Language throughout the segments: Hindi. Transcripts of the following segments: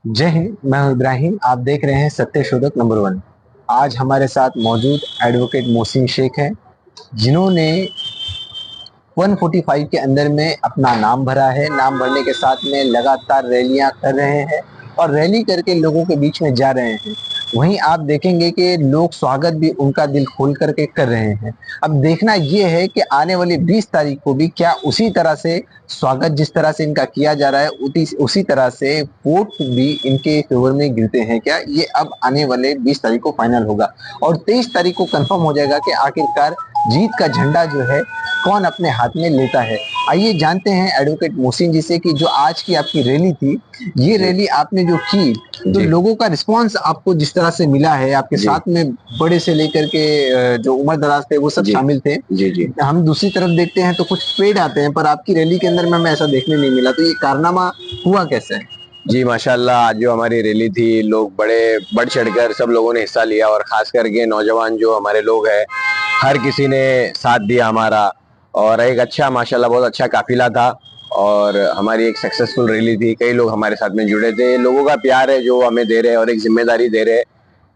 जय हिंद। मैं हूं इब्राहिम। आप देख रहे हैं सत्य शोधक नंबर वन। आज हमारे साथ मौजूद एडवोकेट मोहसिन शेख हैं, जिन्होंने 145 के अंदर में अपना नाम भरा है। नाम भरने के साथ में लगातार रैलियां कर रहे हैं और रैली करके लोगों के बीच में जा रहे हैं। वहीं आप देखेंगे कि लोग स्वागत भी उनका दिल खोल करके कर रहे हैं। अब देखना यह है कि आने वाली 20 तारीख को भी क्या उसी तरह से स्वागत जिस तरह से इनका किया जा रहा है उसी तरह से वोट भी इनके फेवर में गिरते हैं क्या, ये अब आने वाले 20 तारीख को फाइनल होगा और 23 तारीख को कंफर्म हो जाएगा कि आखिरकार जीत का झंडा जो है कौन अपने हाथ में लेता है। आइए जानते हैं एडवोकेट मोहसिन जी से कि जो आज की आपकी रैली थी, ये रैली आपने जो की तो जी लोगों का रिस्पांस आपको जिस तरह से मिला है, आपके जी साथ में बड़े से लेकर के जो उम्र दराज थे वो सब जी शामिल थे। जी जी हम दूसरी तरफ देखते हैं तो कुछ पेड़ आते हैं, पर आपकी रैली के अंदर में हमें ऐसा देखने नहीं मिला, तो ये कारनामा हुआ कैसे है? जी माशाल्लाह। आज जो हमारी रैली थी, लोग बड़े बढ़ चढ़कर सब लोगों ने हिस्सा लिया और खास करके नौजवान जो हमारे लोग हैं, हर किसी ने साथ दिया हमारा। और एक अच्छा माशाल्लाह बहुत अच्छा काफिला था और हमारी एक सक्सेसफुल रैली थी। कई लोग हमारे साथ में जुड़े थे। लोगों का प्यार है जो हमें दे रहे हैं और एक जिम्मेदारी दे रहे हैं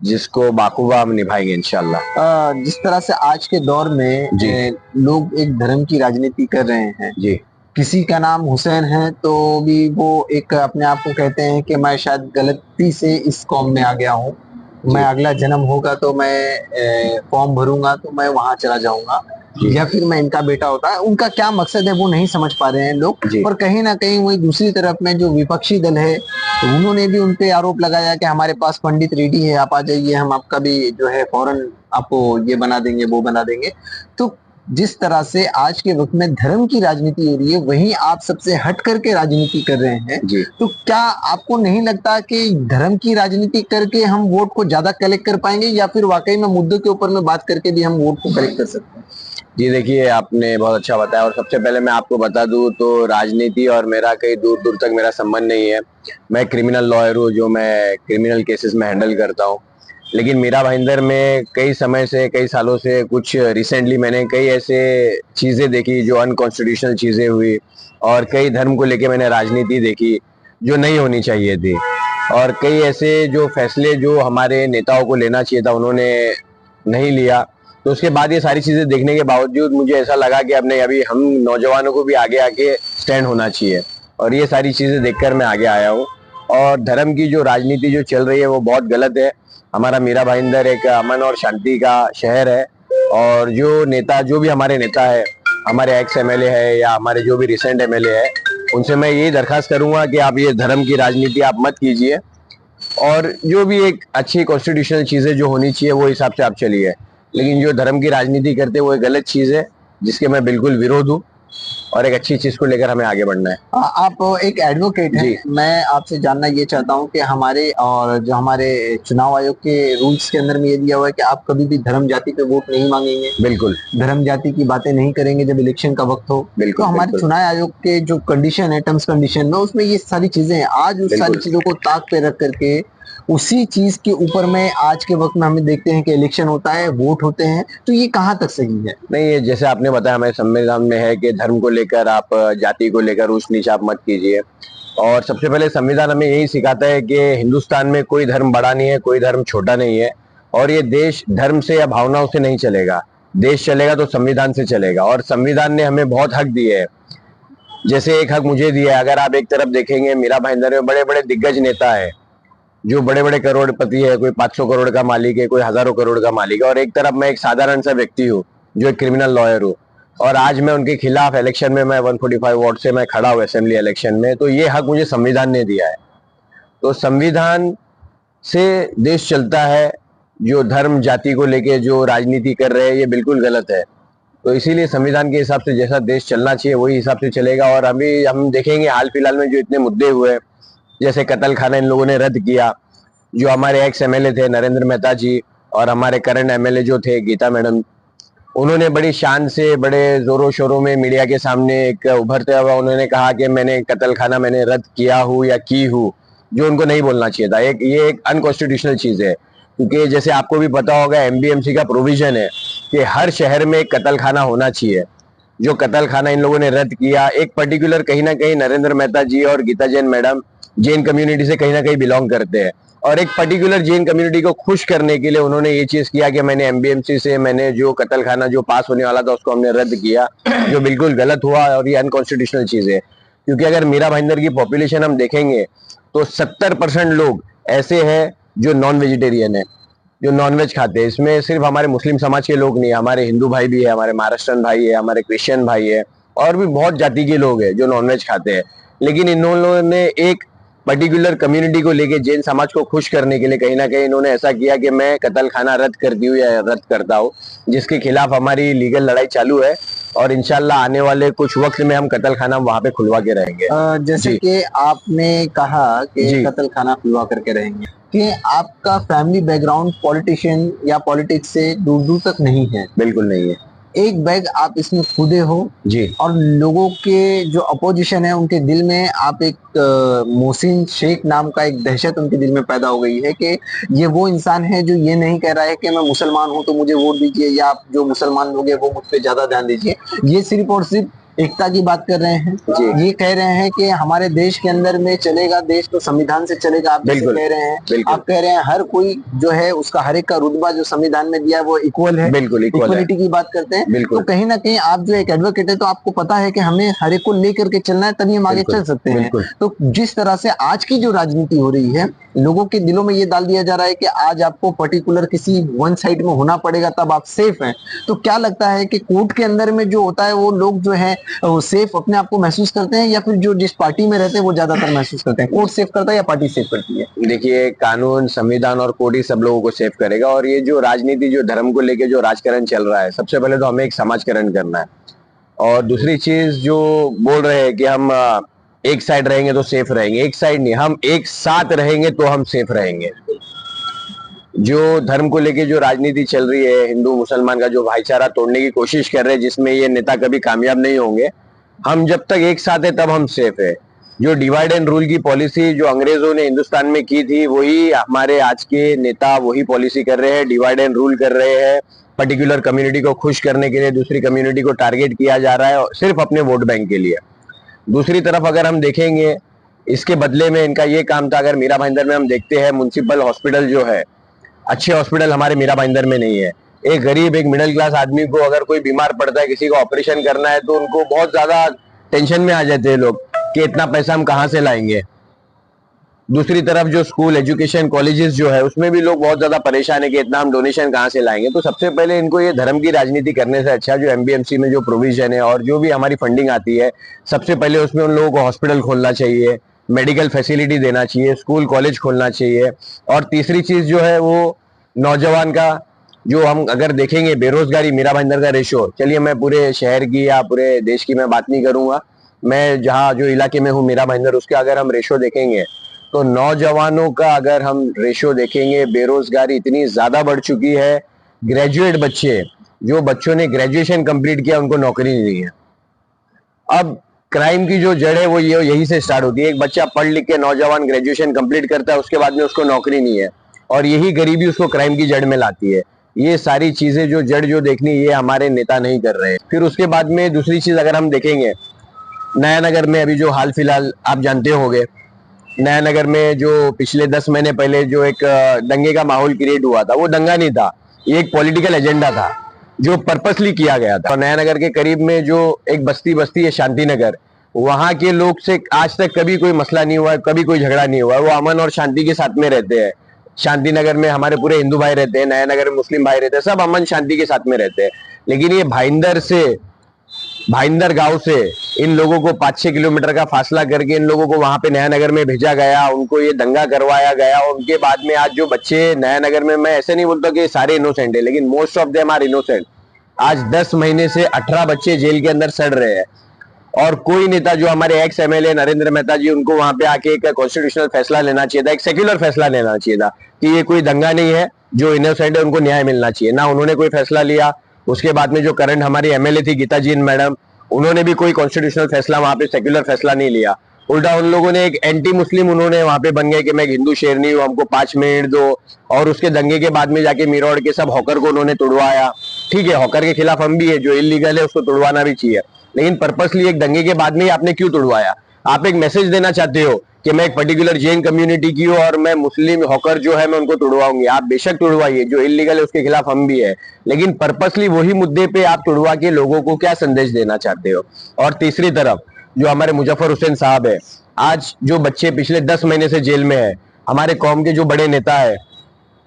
जिसको बाखूबा हम निभाएंगे इंशाल्लाह। जिस तरह से आज के दौर में जी लोग एक धर्म की राजनीति कर रहे हैं, जी किसी का नाम हुसैन है तो भी वो एक अपने आप को कहते हैं कि मैं शायद गलती से इस कौम में आ गया हूँ, मैं जी अगला जन्म होगा तो मैं फॉर्म भरूंगा तो मैं वहां चला जाऊंगा, जी या फिर मैं इनका बेटा होता है। उनका क्या मकसद है वो नहीं समझ पा रहे हैं लोग। जी और कहीं ना कहीं वही दूसरी तरफ में जो विपक्षी दल है, तो उन्होंने भी उनपे आरोप लगाया कि हमारे पास पंडित रेड्डी है, आप आ जाइए, हम आपका भी जो है फौरन आपको ये बना देंगे वो बना देंगे। तो जिस तरह से आज के वक्त में धर्म की राजनीति हो रही है, वहीं आप सबसे हट करके राजनीति कर रहे हैं। जी तो क्या आपको नहीं लगता कि धर्म की राजनीति करके हम वोट को ज्यादा कलेक्ट कर पाएंगे, या फिर वाकई में मुद्दों के ऊपर में बात करके भी हम वोट को कलेक्ट कर सकते हैं? जी देखिए, आपने बहुत अच्छा बताया और सबसे पहले मैं आपको बता दूं तो राजनीति और मेरा कहीं दूर दूर तक मेरा संबंध नहीं है। मैं क्रिमिनल लॉयर हूँ, जो मैं क्रिमिनल केसेस में हैंडल करता हूँ। लेकिन मीरा भाईंदर में कई समय से, कई सालों से, कुछ रिसेंटली मैंने कई ऐसे चीजें देखी जो अनकॉन्स्टिट्यूशनल चीजें हुई और कई धर्म को लेके मैंने राजनीति देखी जो नहीं होनी चाहिए थी। और कई ऐसे जो फैसले जो हमारे नेताओं को लेना चाहिए था उन्होंने नहीं लिया। तो उसके बाद ये सारी चीजें देखने के बावजूद मुझे ऐसा लगा कि अब नहीं, अभी हम नौजवानों को भी आगे आके स्टैंड होना चाहिए और ये सारी चीजें देखकर मैं आगे आया हूँ। और धर्म की जो राजनीति जो चल रही है वो बहुत गलत है। हमारा मीरा भाईंदर एक अमन और शांति का शहर है और जो नेता, जो भी हमारे नेता है, हमारे एक्स एमएलए है या हमारे जो भी रिसेंट एमएलए है, उनसे मैं यही दरखास्त करूंगा कि आप ये धर्म की राजनीति आप मत कीजिए और जो भी एक अच्छी कॉन्स्टिट्यूशनल चीजें जो होनी चाहिए वो हिसाब से आप चलिए। लेकिन जो धर्म की राजनीति करते हैं वो एक गलत चीज है जिसके मैं बिल्कुल विरोध हूँ और एक अच्छी चीज को लेकर हमें आगे बढ़ना है। आप एक एडवोकेट हैं, जी मैं आपसे जानना ये चाहता हूँ कि हमारे और जो हमारे चुनाव आयोग के रूल्स के अंदर में ये दिया हुआ है कि आप कभी भी धर्म जाति पे वोट नहीं मांगेंगे, बिल्कुल धर्म जाति की बातें नहीं करेंगे जब इलेक्शन का वक्त हो। तो बिल्कुल हमारे बिल्कुल चुनाव आयोग के जो कंडीशन है, टर्म्स कंडीशन में, उसमें ये सारी चीजें हैं। आज उस सारी बिल्कुल। चीजों को ताक पे रख करके उसी चीज के ऊपर में आज के वक्त में हमें देखते हैं कि इलेक्शन होता है, वोट होते हैं, तो ये कहाँ तक सही है? नहीं, ये जैसे आपने बताया हमारे संविधान में है कि धर्म को लेकर आप, जाति को लेकर ऊंच नीच आप मत कीजिए। और सबसे पहले संविधान हमें यही सिखाता है कि हिंदुस्तान में कोई धर्म बड़ा नहीं है, कोई धर्म छोटा नहीं है और ये देश धर्म से या भावनाओं से नहीं चलेगा। देश चलेगा तो संविधान से चलेगा और संविधान ने हमें बहुत हक दिए हैं। जैसे एक हक मुझे दिया है, अगर आप एक तरफ देखेंगे मीरा भाईंदर में बड़े बड़े दिग्गज नेता है जो बड़े बड़े करोड़पति है, कोई 500 करोड़ का मालिक है, कोई हजारों करोड़ का मालिक है, और एक तरफ मैं एक साधारण सा व्यक्ति हूँ जो एक क्रिमिनल लॉयर हूँ और आज मैं उनके खिलाफ इलेक्शन में, मैं 145 वोट से मैं खड़ा हूँ असेंबली इलेक्शन में। तो ये हक मुझे संविधान ने दिया है। तो संविधान से देश चलता है। जो धर्म जाति को लेके जो राजनीति कर रहे हैं ये बिल्कुल गलत है। तो इसीलिए संविधान के हिसाब से जैसा देश चलना चाहिए वही हिसाब से चलेगा। और अभी हम देखेंगे हाल फिलहाल में जो इतने मुद्दे हुए, जैसे कत्ल खाना इन लोगों ने रद्द किया, जो हमारे एक्स एमएलए थे नरेंद्र मेहता जी और हमारे करंट एमएलए जो थे गीता मैडम, उन्होंने बड़ी शान से, बड़े जोरों शोरों में मीडिया के सामने एक उभरते हुआ उन्होंने कहा कि मैंने कत्ल खाना मैंने रद्द किया हूँ या की हूँ, जो उनको नहीं बोलना चाहिए था। ये एक अनकॉन्स्टिट्यूशनल चीज है क्योंकि जैसे आपको भी पता होगा एमबीएमसी का प्रोविजन है कि हर शहर में एक कत्ल खाना होना चाहिए। जो कत्ल खाना इन लोगों ने रद्द किया, एक पर्टिकुलर कहीं ना कहीं नरेंद्र मेहता जी और गीता जैन मैडम जैन कम्युनिटी से कहीं ना कहीं बिलोंग करते हैं, और एक पर्टिकुलर जैन कम्युनिटी को खुश करने के लिए उन्होंने ये चीज किया कि मैंने एमबीएमसी से मैंने जो कत्ल खाना जो पास होने वाला था उसको हमने रद्द किया, जो बिल्कुल गलत हुआ और ये अनकॉन्स्टिट्यूशनल चीज है। क्योंकि अगर मीरा भाईंदर की पॉपुलेशन हम देखेंगे तो 70% लोग ऐसे हैं जो नॉन वेजिटेरियन है, जो नॉनवेज खाते हैं। इसमें सिर्फ हमारे मुस्लिम समाज के लोग नहीं, हमारे हिंदू भाई भी है, हमारे महाराष्ट्रन भाई है, हमारे क्रिश्चियन भाई है, और भी बहुत जाति के लोग हैं जो नॉनवेज खाते हैं। लेकिन इन लोगों ने एक पर्टिकुलर कम्युनिटी को लेके जैन समाज को खुश करने के लिए कहीं ना कहीं इन्होंने ऐसा किया कि मैं कत्ल खाना रद्द करती हूँ या रद्द करता हूँ, जिसके खिलाफ हमारी लीगल लड़ाई चालू है, और इंशाल्लाह आने वाले कुछ वक्त में हम कत्ल खाना वहां पे खुलवा के रहेंगे। जैसे कि आपने कहा कि कत्ल खाना खुलवा करके रहेंगे, कि आपका फैमिली बैकग्राउंड पॉलिटिशियन या पॉलिटिक्स से दूर दूर तक नहीं है। बिल्कुल नहीं है। एक बैग आप इसमें खुदे हो जी, और लोगों के जो अपोजिशन है उनके दिल में आप एक मोहसिन शेख नाम का एक दहशत उनके दिल में पैदा हो गई है कि ये वो इंसान है जो ये नहीं कह रहा है कि मैं मुसलमान हूं तो मुझे वोट दीजिए, या आप जो मुसलमान लोग हैं वो मुझ पे ज्यादा ध्यान दीजिए। ये सिर्फ और सिर्फ एकता की बात कर रहे हैं। ये कह रहे हैं कि हमारे देश के अंदर में चलेगा, देश तो संविधान से चलेगा। आप जैसे कह रहे हैं, आप कह रहे हैं हर कोई जो है उसका हर एक का रुतबा जो संविधान में दिया है वो इक्वल है, बिल्कुल इक्वलिटी की बात करते हैं। तो कहीं ना कहीं आप जो एक एडवोकेट है तो आपको पता है कि हमें हर एक को लेकर के चलना है, तभी हम आगे चल सकते हैं। तो जिस तरह से आज की जो राजनीति हो रही है, लोगों के दिलों में ये डाल दिया जा रहा है कि आज आपको पर्टिकुलर किसी वन साइड में होना पड़ेगा तब आप सेफ हैं। तो क्या लगता है कि कोर्ट के अंदर में जो होता है वो लोग जो है वो सेफ अपने आप को महसूस करते हैं, या फिर जो जिस पार्टी में रहते हैं वो ज्यादातर महसूस करते हैं? कोर्ट सेफ करता है या पार्टी सेफ करती है? देखिए, कानून, संविधान और कोर्ट ही सब लोगों को सेफ करेगा। और ये जो राजनीति, जो धर्म को लेके जो राजकारण चल रहा है, सबसे पहले तो हमें एक समाजकरण करना है। और दूसरी चीज जो बोल रहे हैं कि हम एक साइड रहेंगे तो सेफ रहेंगे, एक साइड नहीं, हम एक साथ रहेंगे तो हम सेफ रहेंगे। जो धर्म को लेके जो राजनीति चल रही है, हिंदू मुसलमान का जो भाईचारा तोड़ने की कोशिश कर रहे हैं, जिसमें ये नेता कभी कामयाब नहीं होंगे, हम जब तक एक साथ है तब हम सेफ है। जो डिवाइड एंड रूल की पॉलिसी जो अंग्रेजों ने हिंदुस्तान में की थी, वही हमारे आज के नेता वही पॉलिसी कर रहे हैं, डिवाइड एंड रूल कर रहे हैं। पर्टिकुलर कम्युनिटी को खुश करने के लिए दूसरी कम्युनिटी को टारगेट किया जा रहा है, सिर्फ अपने वोट बैंक के लिए। दूसरी तरफ अगर हम देखेंगे, इसके बदले में इनका ये काम था, अगर मीरा भाईंदर में हम देखते हैं, म्युनिसिपल हॉस्पिटल जो है, अच्छे हॉस्पिटल हमारे मीरा भाईंदर में नहीं है। एक गरीब, एक मिडिल क्लास आदमी को अगर कोई बीमार पड़ता है, किसी को ऑपरेशन करना है, तो उनको बहुत ज्यादा टेंशन में आ जाते हैं लोग कि इतना पैसा हम कहाँ से लाएंगे। दूसरी तरफ जो स्कूल, एजुकेशन, कॉलेजेस जो है, उसमें भी लोग बहुत ज्यादा परेशान है कि इतना हम डोनेशन कहाँ से लाएंगे। तो सबसे पहले इनको ये धर्म की राजनीति करने से अच्छा जो एमबीएमसी में जो प्रोविजन है और जो भी हमारी फंडिंग आती है, सबसे पहले उसमें उन लोगों को हॉस्पिटल खोलना चाहिए, मेडिकल फैसिलिटी देना चाहिए, स्कूल कॉलेज खोलना चाहिए। और तीसरी चीज जो है वो नौजवान का, जो हम अगर देखेंगे बेरोजगारी, मीरा भाईंदर का रेशो, चलिए मैं पूरे शहर की या पूरे देश की मैं बात नहीं करूंगा, मैं जहाँ जो इलाके में हूँ मीरा भाईंदर, उसके अगर हम रेशो देखेंगे तो नौजवानों का अगर हम रेशो देखेंगे, बेरोजगारी इतनी ज्यादा बढ़ चुकी है। ग्रेजुएट बच्चे, जो बच्चों ने ग्रेजुएशन कंप्लीट किया, उनको नौकरी नहीं है। अब क्राइम की जो जड़ है वो यही से स्टार्ट होती है। एक बच्चा पढ़ लिख के नौजवान ग्रेजुएशन कंप्लीट करता है, उसके बाद में उसको नौकरी नहीं है, और यही गरीबी उसको क्राइम की जड़ में लाती है। ये सारी चीजें जो जड़ जो देखनी, ये हमारे नेता नहीं कर रहे। फिर उसके बाद में दूसरी चीज अगर हम देखेंगे, नयानगर में अभी जो हाल फिलहाल आप जानते होंगे, नयानगर में जो पिछले 10 महीने पहले जो एक दंगे का माहौल क्रिएट हुआ था, वो दंगा नहीं था, ये एक पॉलिटिकल एजेंडा था जो पर्पसली किया गया था। और नयानगर के करीब में जो एक बस्ती है शांति नगर, वहां के लोग से आज तक कभी कोई मसला नहीं हुआ, कभी कोई झगड़ा नहीं हुआ। वो अमन और शांति के साथ में रहते हैं। शांति नगर में हमारे पूरे हिंदू भाई रहते हैं, नयानगर में मुस्लिम भाई रहते हैं, सब अमन शांति के साथ में रहते हैं। लेकिन ये भाईंदर गांव से इन लोगों को 5-6 किलोमीटर का फासला करके इन लोगों को वहां पे नयानगर में भेजा गया, उनको ये दंगा करवाया गया। और उनके बाद में आज जो बच्चे नयानगर में, मैं ऐसे नहीं बोलता कि सारे इनोसेंट है, लेकिन most of them are innocent. आज 10 महीने से 18 बच्चे जेल के अंदर सड़ रहे हैं, और कोई नेता, जो हमारे एक्स एमएलए नरेंद्र मेहता जी, उनको वहां पे आके एक कॉन्स्टिट्यूशनल फैसला लेना चाहिए था, एक सेक्युलर फैसला लेना चाहिए था कि ये कोई दंगा नहीं है, जो इनोसेंट है उनको न्याय मिलना चाहिए। ना उन्होंने कोई फैसला लिया। उसके बाद में जो करंट हमारी एमएलए थी गीता जी मैडम, उन्होंने भी कोई कॉन्स्टिट्यूशनल फैसला वहां पे, सेक्युलर फैसला नहीं लिया। उल्टा उन लोगों ने एक एंटी मुस्लिम उन्होंने वहां पे बन गए कि मैं एक हिंदू शेरनी हूँ, हमको 5 मिनट दो। और उसके दंगे के बाद में जाके मीरौड़ के सब हॉकर को उन्होंने तोड़वाया। ठीक है, हॉकर के खिलाफ हम भी है, जो इलीगल है उसको तोड़वाना भी चाहिए, लेकिन पर्पसली एक दंगे के बाद में ही आपने क्यों तोड़वाया? आप एक मैसेज देना चाहते हो कि मैं एक पर्टिकुलर जैन कम्युनिटी की हूँ और मैं मुस्लिम होकर जो है मैं उनको तुड़वाऊंगी, आप बेशक तुड़वाइए, जो इलीगल है उसके खिलाफ हम भी है, लेकिन पर्पसली वही मुद्दे पे आप तुड़वा के लोगों को क्या संदेश देना चाहते हो। और तीसरी तरफ जो हमारे मुजफ्फर हुसैन साहब है, आज जो बच्चे पिछले 10 महीने से जेल में है, हमारे कौम के जो बड़े नेता है,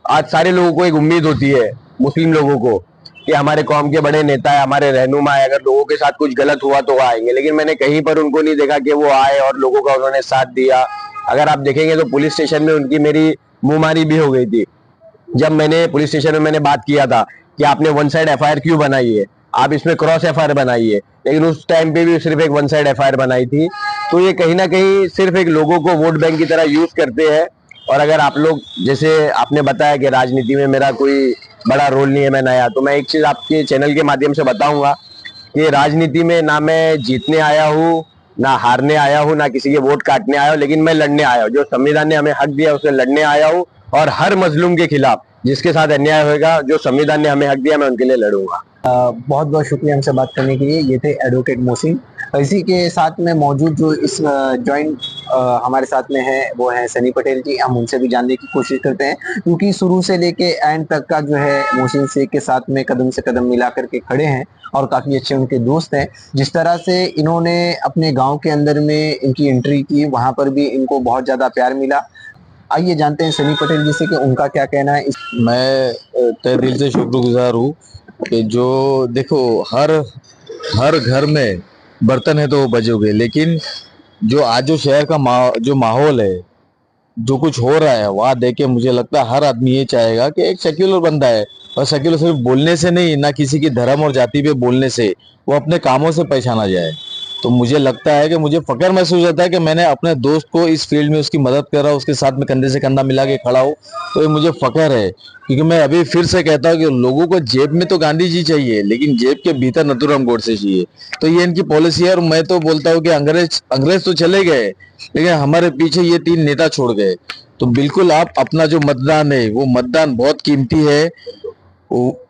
आज सारे लोगों को एक उम्मीद होती है, मुस्लिम लोगों को, कि हमारे कौम के बड़े नेता है, हमारे रहनुमा है, अगर लोगों के साथ कुछ गलत हुआ तो वो आएंगे, लेकिन मैंने कहीं पर उनको नहीं देखा कि वो आए और लोगों का उन्होंने साथ दिया। अगर आप देखेंगे तो पुलिस स्टेशन में उनकी मेरी मुंहमारी भी हो गई थी, जब मैंने पुलिस स्टेशन में मैंने बात किया था कि आपने वन साइड एफआईआर क्यों बनाई है, आप इसमें क्रॉस एफआईआर बनाइए, लेकिन उस टाइम पे भी सिर्फ एक वन साइड एफआईआर बनाई थी। तो ये कहीं ना कहीं सिर्फ एक लोगों को वोट बैंक की तरह यूज करते हैं। और अगर आप लोग, जैसे आपने बताया कि राजनीति में मेरा कोई बड़ा रोल नहीं है, मैं नया, तो मैं एक चीज आपके चैनल के माध्यम से बताऊंगा कि राजनीति में ना मैं जीतने आया हूँ, ना हारने आया हूँ, ना किसी के वोट काटने आया हूँ, लेकिन मैं लड़ने आया हूँ। जो संविधान ने हमें हक दिया उसे लड़ने आया हूँ, और हर मजलूम के खिलाफ जिसके साथ अन्याय होगा, जो संविधान ने हमें हक दिया, मैं उनके लिए लड़ूंगा। बहुत बहुत शुक्रिया हमसे बात करने के लिए। ये थे एडवोकेट मोहसिन। इसी के साथ में मौजूद जो इस जॉइंट हमारे साथ में है वो है सनी पटेल जी। हम उनसे भी जानने की कोशिश करते हैं, क्योंकि शुरू से लेके एंड तक का जो है मोहसिन शेख के साथ में कदम से कदम मिला करके खड़े हैं और काफी अच्छे उनके दोस्त हैं। जिस तरह से इन्होंने अपने गांव के अंदर में इनकी एंट्री की, वहां पर भी इनको बहुत ज्यादा प्यार मिला। आइए जानते हैं सनी पटेल जी से कि उनका क्या कहना है। मैं तहे दिल से शुक्रगुजार हूँ कि जो देखो, हर हर घर में बर्तन है तो वो बजोगे, लेकिन जो आज जो शहर का जो माहौल है, जो कुछ हो रहा है, वहाँ देख के मुझे लगता है हर आदमी ये चाहेगा कि एक सेक्युलर बंदा है, और सेक्युलर सिर्फ बोलने से नहीं, ना किसी की धर्म और जाति पे बोलने से, वो अपने कामों से पहचाना जाए। तो मुझे लगता है कि मुझे फक्र महसूस होता है कि मैंने अपने दोस्त को इस फील्ड में उसकी मदद कर रहा हूँ, उसके साथ में कंधे से कंधा मिला के खड़ा हूँ, तो ये मुझे फक्र है। क्योंकि मैं अभी फिर से कहता हूँ कि लोगों को जेब में तो गांधी जी चाहिए, लेकिन जेब के भीतर नथुराम गोडसे चाहिए। तो ये इनकी पॉलिसी है, और मैं तो बोलता हूँ कि अंग्रेज तो चले गए, लेकिन हमारे पीछे ये 3 नेता छोड़ गए। तो बिल्कुल आप अपना जो मतदान है, वो मतदान बहुत कीमती है,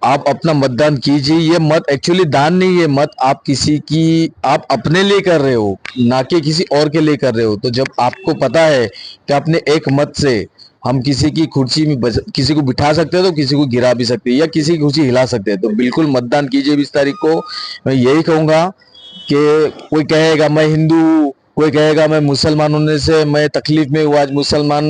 आप अपना मतदान कीजिए। ये मत एक्चुअली दान नहीं है, मत आप किसी की, आप अपने लिए कर रहे हो, ना कि किसी और के लिए कर रहे हो। तो जब आपको पता है कि अपने एक मत से हम किसी की कुर्सी में किसी को बिठा सकते हैं, तो किसी को गिरा भी सकते हैं, या किसी की कुर्सी हिला सकते हैं। तो बिल्कुल मतदान कीजिए 20 तारीख को। मैं यही कहूंगा कि कोई कहेगा मैं हिंदू, कोई कहेगा मैं मुसलमान होने से मैं तकलीफ में हुआ, आज मुसलमान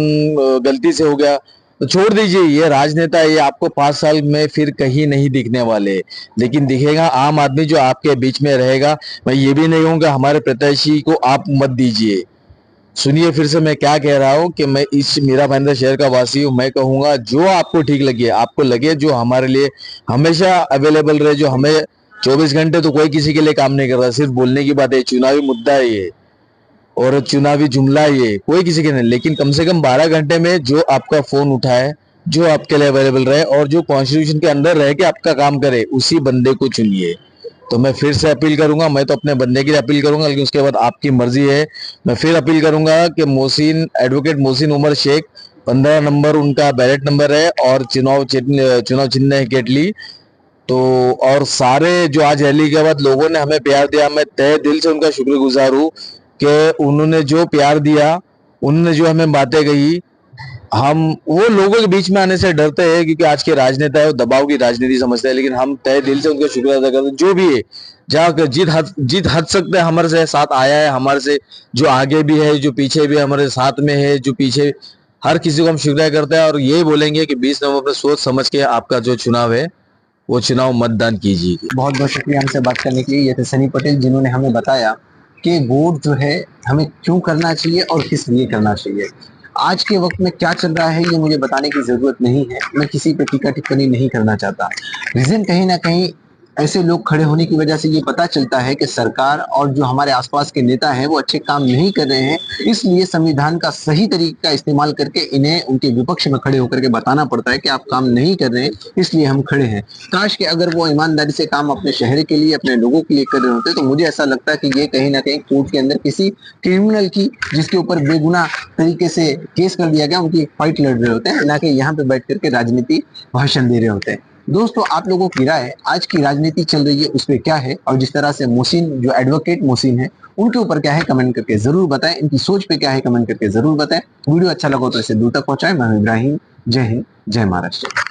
गलती से हो गया, तो छोड़ दीजिए। ये राजनेता, ये आपको 5 साल में फिर कहीं नहीं दिखने वाले, लेकिन दिखेगा आम आदमी जो आपके बीच में रहेगा। मैं ये भी नहीं कहूँगा हमारे प्रत्याशी को आप मत दीजिए। सुनिए फिर से मैं क्या कह रहा हूँ कि मैं इस मीरा भाईंदर शहर का वासी हूँ। मैं कहूँगा जो आपको ठीक लगे, आपको लगे जो हमारे लिए हमेशा अवेलेबल रहे, जो हमें 24 घंटे तो कोई किसी के लिए काम नहीं कर रहा, सिर्फ बोलने की बात है, चुनावी मुद्दा है ये, और चुनावी जुमला ये कोई किसी के नहीं, लेकिन कम से कम 12 घंटे में जो आपका फोन उठाए, जो आपके लिए अवेलेबल रहे, और जो कॉन्स्टिट्यूशन के अंदर रह के आपका काम करे, उसी बंदे को चुनिए। तो मैं फिर से अपील करूंगा, मैं तो अपने बंदे की अपील करूंगा, लेकिन उसके बाद आपकी मर्जी है। मैं फिर अपील करूंगा कि एडवोकेट मोहसिन उमर शेख, 15 नंबर उनका बैलेट नंबर है, और चुनाव चिन्ह है केटली। तो और सारे जो आज रैली के बाद लोगों ने हमें प्यार दिया, मैं तहे दिल से उनका शुक्रगुजार हूँ कि उन्होंने जो प्यार दिया, उन्होंने जो हमें बातें कही। हम वो लोगों के बीच में आने से डरते हैं, क्योंकि आज के राजनेता है वो दबाव की राजनीति समझते हैं, लेकिन हम तहे दिल से उनका शुक्र अदा करते हैं। जो भी है, जहाँ जीत हट सकते हैं, हमारे से साथ आया है, हमारे से जो आगे भी है, जो पीछे भी हमारे साथ में है, जो पीछे, हर किसी को हम शुक्रिया करते हैं। और यही बोलेंगे कि 20 नवंबर में सोच समझ के आपका जो चुनाव है वो चुनाव मतदान कीजिए। बहुत बहुत शुक्रिया हमसे बात करने के लिए। ये थे सनी पटेल, जिन्होंने हमें बताया कि वोट जो है हमें क्यों करना चाहिए और किस लिए करना चाहिए। आज के वक्त में क्या चल रहा है ये मुझे बताने की जरूरत नहीं है, मैं किसी पे टीका टिप्पणी नहीं करना चाहता। रीजन कहीं ना कहीं ऐसे लोग खड़े होने की वजह से ये पता चलता है कि सरकार और जो हमारे आसपास के नेता हैं वो अच्छे काम नहीं कर रहे हैं, इसलिए संविधान का सही तरीका इस्तेमाल करके इन्हें उनके विपक्ष में खड़े होकर के बताना पड़ता है कि आप काम नहीं कर रहे हैं, इसलिए हम खड़े हैं। काश कि अगर वो ईमानदारी से काम अपने शहर के लिए, अपने लोगों के लिए कर रहे होते, तो मुझे ऐसा लगता है कि ये कहीं ना कहीं कोर्ट के अंदर किसी क्रिमिनल की, जिसके ऊपर बेगुनाह तरीके से केस कर दिया गया, उनकी फाइट लड़ रहे होते हैं, ना कि यहाँ पे बैठ करके राजनीति भाषण दे रहे होते हैं। दोस्तों आप लोगों की राय आज की राजनीति चल रही है उस पर क्या है, और जिस तरह से मोहसिन जो एडवोकेट मोहसिन है उनके ऊपर क्या है, कमेंट करके जरूर बताएं। इनकी सोच पे क्या है, कमेंट करके जरूर बताएं। वीडियो अच्छा लगा तो इसे दूर तक पहुंचाएं। मैं इब्राहिम, जय हिंद, जय महाराष्ट्र।